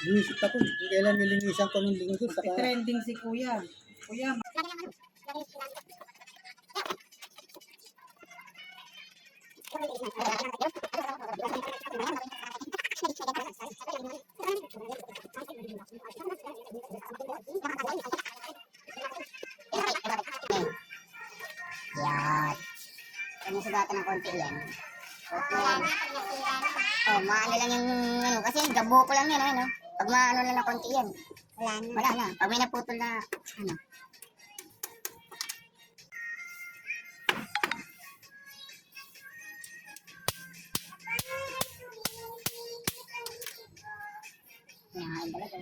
Visit ako. Kailan nilinisan ko ng linggo. Trending si Kuya. Kuya, Yan. Kanya sugatan ng konti yan. Okay. Oh, maano lang yung ano, kasi gabo ko lang yan, ano. Pag maano lang ng konti yan, wala na. Pag may naputol na, ano. Yan, talaga.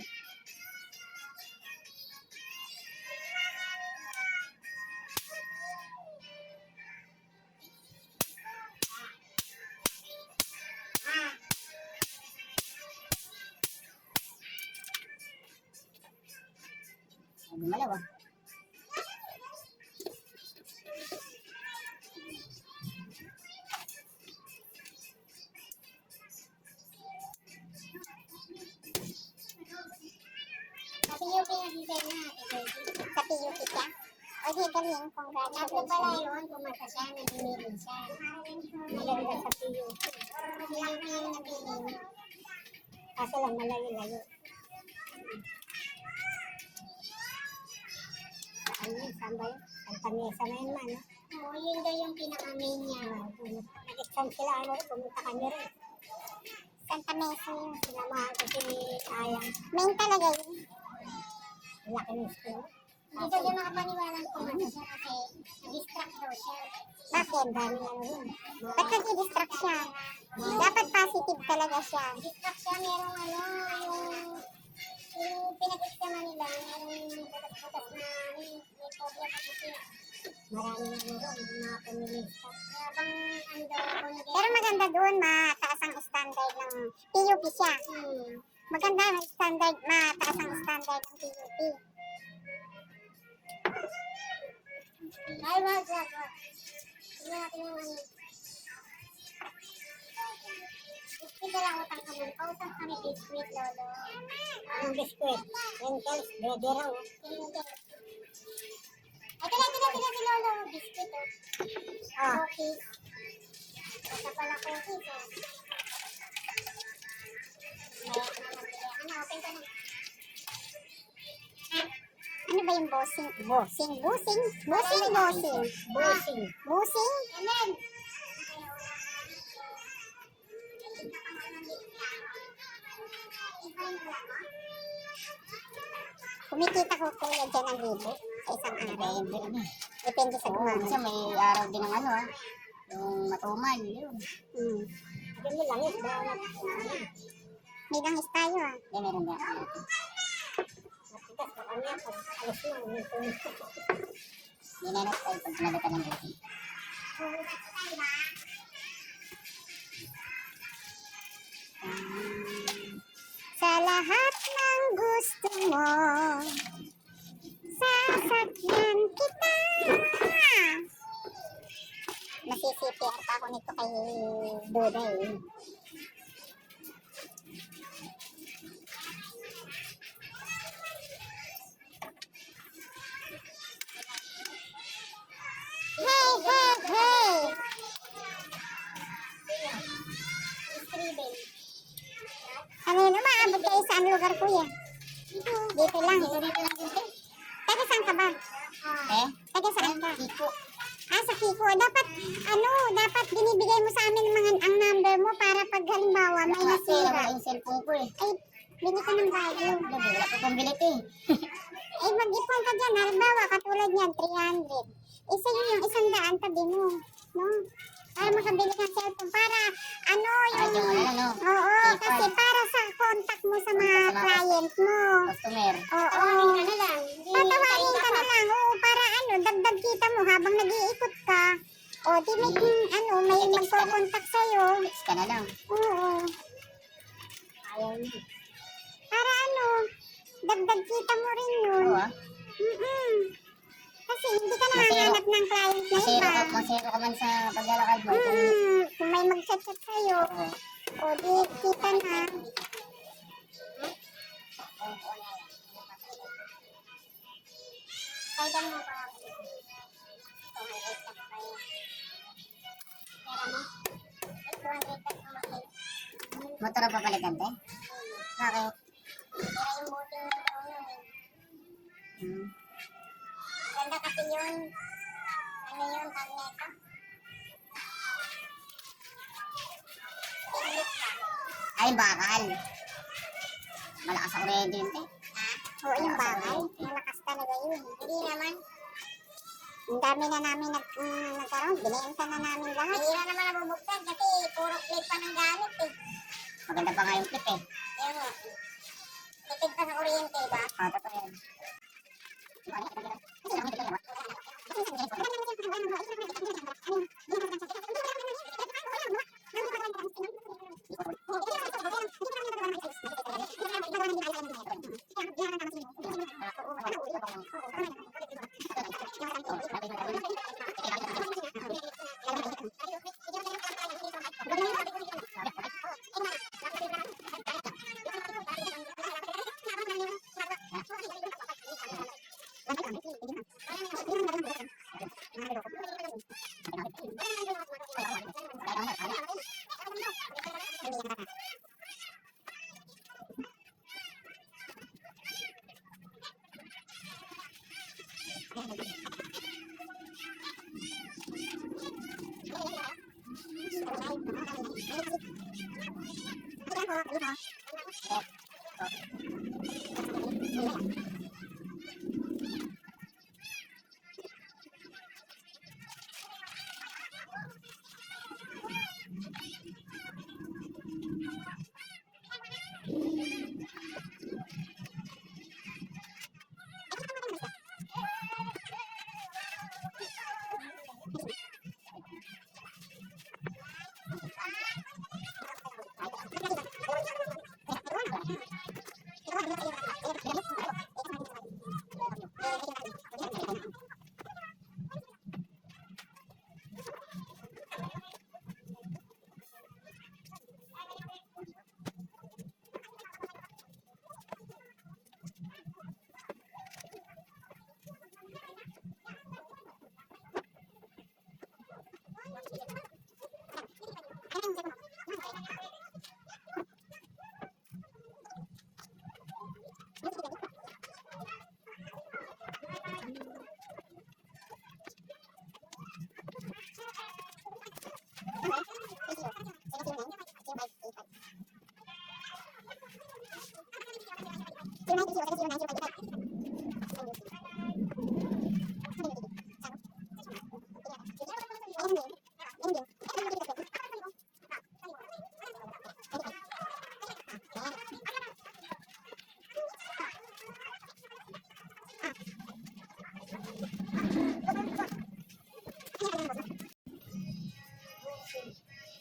Gumalaw ah. Sa PUP na design na natin. Sa PUP siya? O di galing, congrats. Tatlo pala yun, pumasa siya, nag-meeting siya. Maganda sa PUP. PUP yung napili niya. Kaso lang malayo-layo. Saan yun? Saan ba yun? Santa Mesa na yun man. Oo, yun daw yung pinaka-main niya. Nag-exam sila, ano, pumunta kami rin. Santa Mesa yun. Sinamahan ko si Ayang. Main talaga yun. Laki ng school. Hindi daw yung makapaniwalang pumunta siya kasi na-distract daw siya. Bakit? Dami ano yun. Ba't nag-distract siya? Dapat positive talaga siya. Distract siya, merong ano, yung pinag-examan nila, merong butas-butas na may phobia kasi marami na ano doon, mga feminista. Habang ano daw, pero maganda doon, mataas ang standard ng PUP siya. Maganda ang standard, mataas ang standard ng PUP. Ay, wag. Tignan natin yung ano. Biscuit lang utang kami. Pautang kami biscuit, lolo. Anong biscuit? Wrinkles, brede raw. Ay, tila si lolo. Biscuit, oh. Cookies. Basta pala cookies, oh. Ano, open ko na. Ano ba yung bossing? Bossing? Amen! Kumikita ko kuya dyan ang libo sa isang araw. Depende sa gumamit. Kasi may araw din ng ano ah. Yung matumal, yun. Ganyan lang yun. May langis tayo ah. Yan, meron nga. Matigas na kami ako. Alas na. Ginanap tayo pag nagata ng buti. Sa lahat ng gusto mo, sasakyan kita. Nasi-CPR pa ako nito kay Duda eh. Hey! Ano yun, umaabot kayo saan lugar, kuya? Dito lang. Taga saan ka ba? Taga saan ka? Kiko. Sa Kiko. Dapat binibigay mo sa amin ang number mo para pag halimbawa may nasira. Wala yung cellphone ko eh. Ay, bili ka ng bago. Wala ko pang bilit eh. Ay, mag-ipon ka dyan. Halimbawa, katulad niyan, 300. Isa yun yung 100 tabi mo. No? Para makabili ka ng cellphone. Para, ano yung... Oo, kasi para sa contact mo sa mga client mo. Customer. Oo. Patawagin ka na lang. Oo, para dagdag kita mo habang nag-iikot ka. O, di may magpo-contact sa'yo. Text ka na lang. Oo. Para dagdag kita mo rin yun. Oo ah. Kasi hindi ka nakahanap ng client na iba. Masero ka man sa paglalakad mo. Kung may mag-chat-chat sa'yo, o di kita na. Kaya ganun pa ako. Oh, may 8 na pa yun. Pera mo? 200 at kumakit. Motor ang papalitan, te? Bakit? Pera yung buti ng taon yun eh. Hmm. Ganda kasi yun. Ano yun, magneto? Tinglit ka. Ay, bakal. Malakas ang kuryente yun, te. Ha? Oo, yung bakal. Malakas talaga yun. Hindi naman. Ang dami na namin nagkaroon. Binenta na namin lahat. Mahira naman nabubuksan kasi puro clip pa ng gamit eh. Maganda pa nga yung clip, eh. Yun nga. Tipid pa sa kuryente ba? Totoo yan.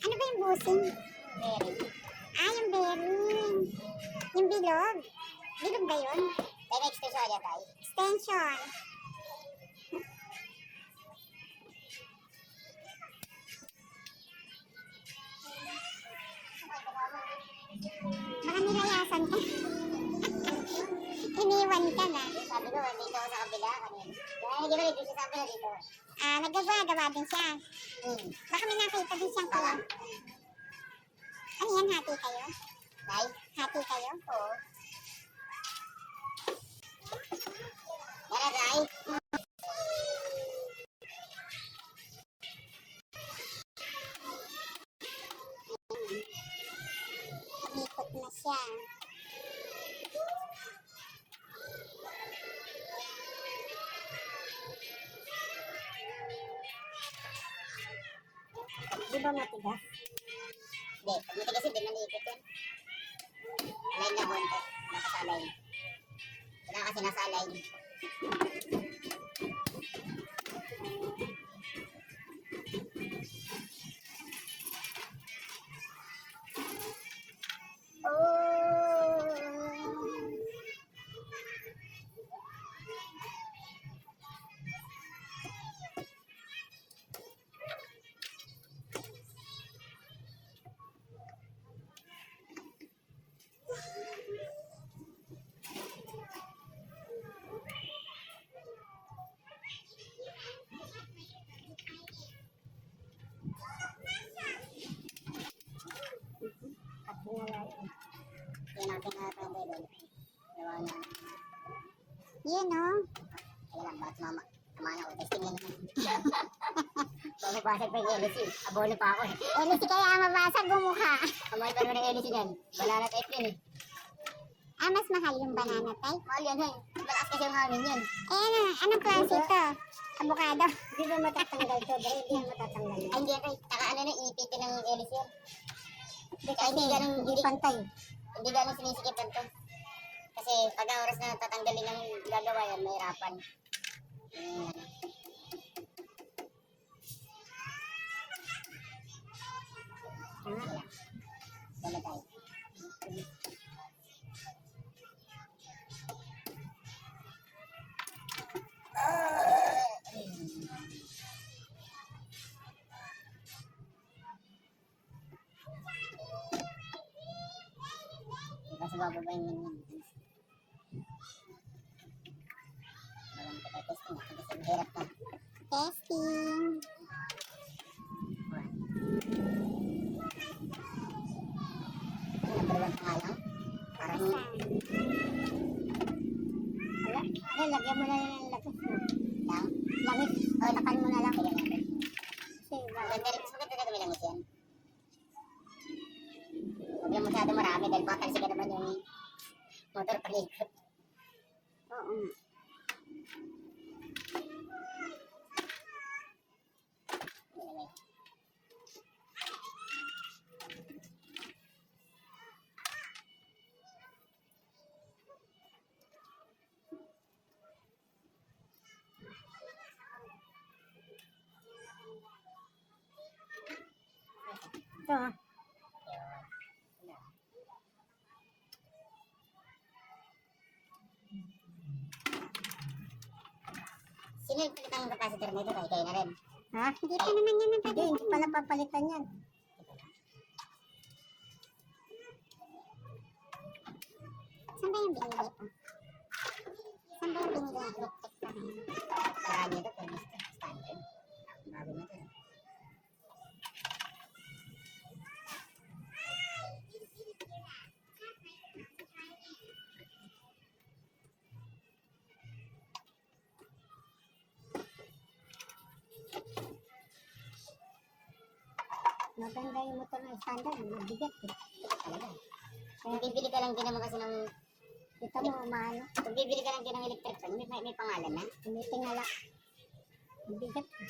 Ano ba yung busing? Ah, yung bearing. Yung bilog. Bilog ba yun? Tayo extension yan, tayo. Extension. Baka nilayasan ka. Iniwan ka na. Sabi ko, dito ako sa kabila kanina. Kaya hindi ko dito sa kabila dito. Ah, nagagawa din siya. Baka may nakita din siyang kuya. Ano yan, hati kayo? Tay? Hati kayo? Oo. Yan na, tay. Umikot na siya. Di ba matigas? Hindi, pag matigas yun, di malikot yan. Line na konti. Nakasalay. Wala kasi nasalay. Yun, oh. Kaya lang, bakit mama? Kamana ko, testing yan naman. Bakit basag pa yung LC? Abono pa ako eh. LC kaya mabasag bumukha. Kamay pa naman ng LC yan. Banana type yun eh. Ah, mas mahal yung banana type. Mahal yan eh. Malakas kasi yung hangin yan. Eh, anong klase ito? Avocado. Hindi ba matatanggal to? Bro, hindi yan matatanggal. Ay, hindi yan eh. Taka ano na, ipiti ng LC yan. Kaya hindi ganun, Hindi pantay. hindi ganun sinisikip yan to. Kasi pag oras na tatanggalin ng gagawa yan, mahirapan. Wala tayo. Kasi bababa yung ganyan. Walang testing. Kasi hirap na. Testing. Number 1 pa nga lang. Parang Wala. Ay, lagyan mo na yung lapis mo. lang. Langis. O, tapan mo na lang. Kaya natin. Kasi, Maganda rin. Mas maganda na tumilangis yan. Huwag lang masyado marami dahil baka talsikan naman yung motor palikot. oo. Anyway. Ito, ah. Sino yung palitan ng capacitor nito? Kayo na rin. Ha? Hindi pa naman yan ang Hindi, hindi pala papalitan yan. Saan ba yung binili ko? Saan ba yung binili ang electric pa? Paraan nito, pero standard. Bago na ito. Maganda yung motor na standard. Mabigat eh. Talaga. Kung bibili ka lang din naman kasi ng... Kita mo, maano. Kung bibili ka lang din ng electric fan, may pangalan na. Tumitingala. Mabigat eh.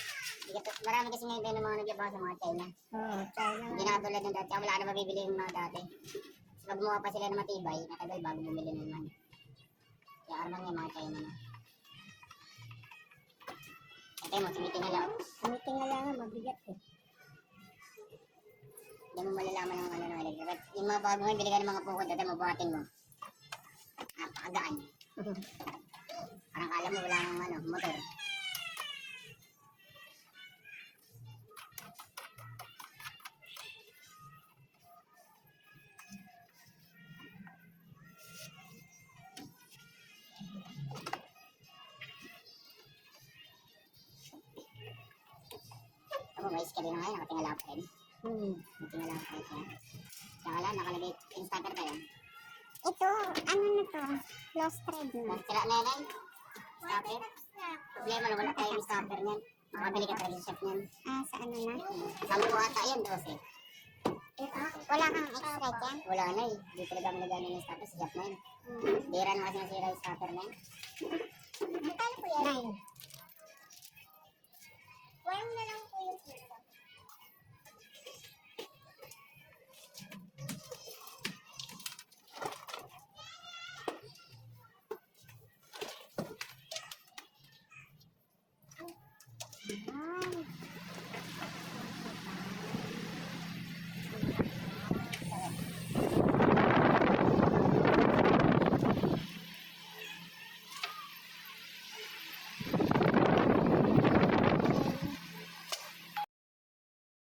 Marami kasi ngayon din ng mga naglabaw sa mga China. Oo, China. Hindi na katulad ng dati. Wala na mabibili yung mga dati. So, pag gumawa pa sila ng matibay, matagal bago bumili na naman. Kaya arman yung mga China na. Kaya mo, tumitingala. Tumitingala nga, mabigat eh. Hindi mo malalaman ng ano ng electric. But yung mga bago ngayon, bili ka ng mga pukod, dati mabuhatin mo. Napakagaan. Parang kala mo wala nang ano, motor. Ako, may schedule na ngayon, nakatingala pa rin. Nakatingala pa rin. Saka lang, nakalagay yung starter pa yan. Ito, ano na to? Lost thread na. Sira na yan. Stopper. Problema na wala tayong stopper niyan. Makabili ka tayo sa shop niyan. Ah, sa ano na? 10 ata yan, 12. Wala kang extra dyan? Wala na eh. Hindi talaga malagyan ng stopper sa shop na yun. Dira na kasi nasira yung stopper na yun. Magkano po yan? 9. Wala mo na lang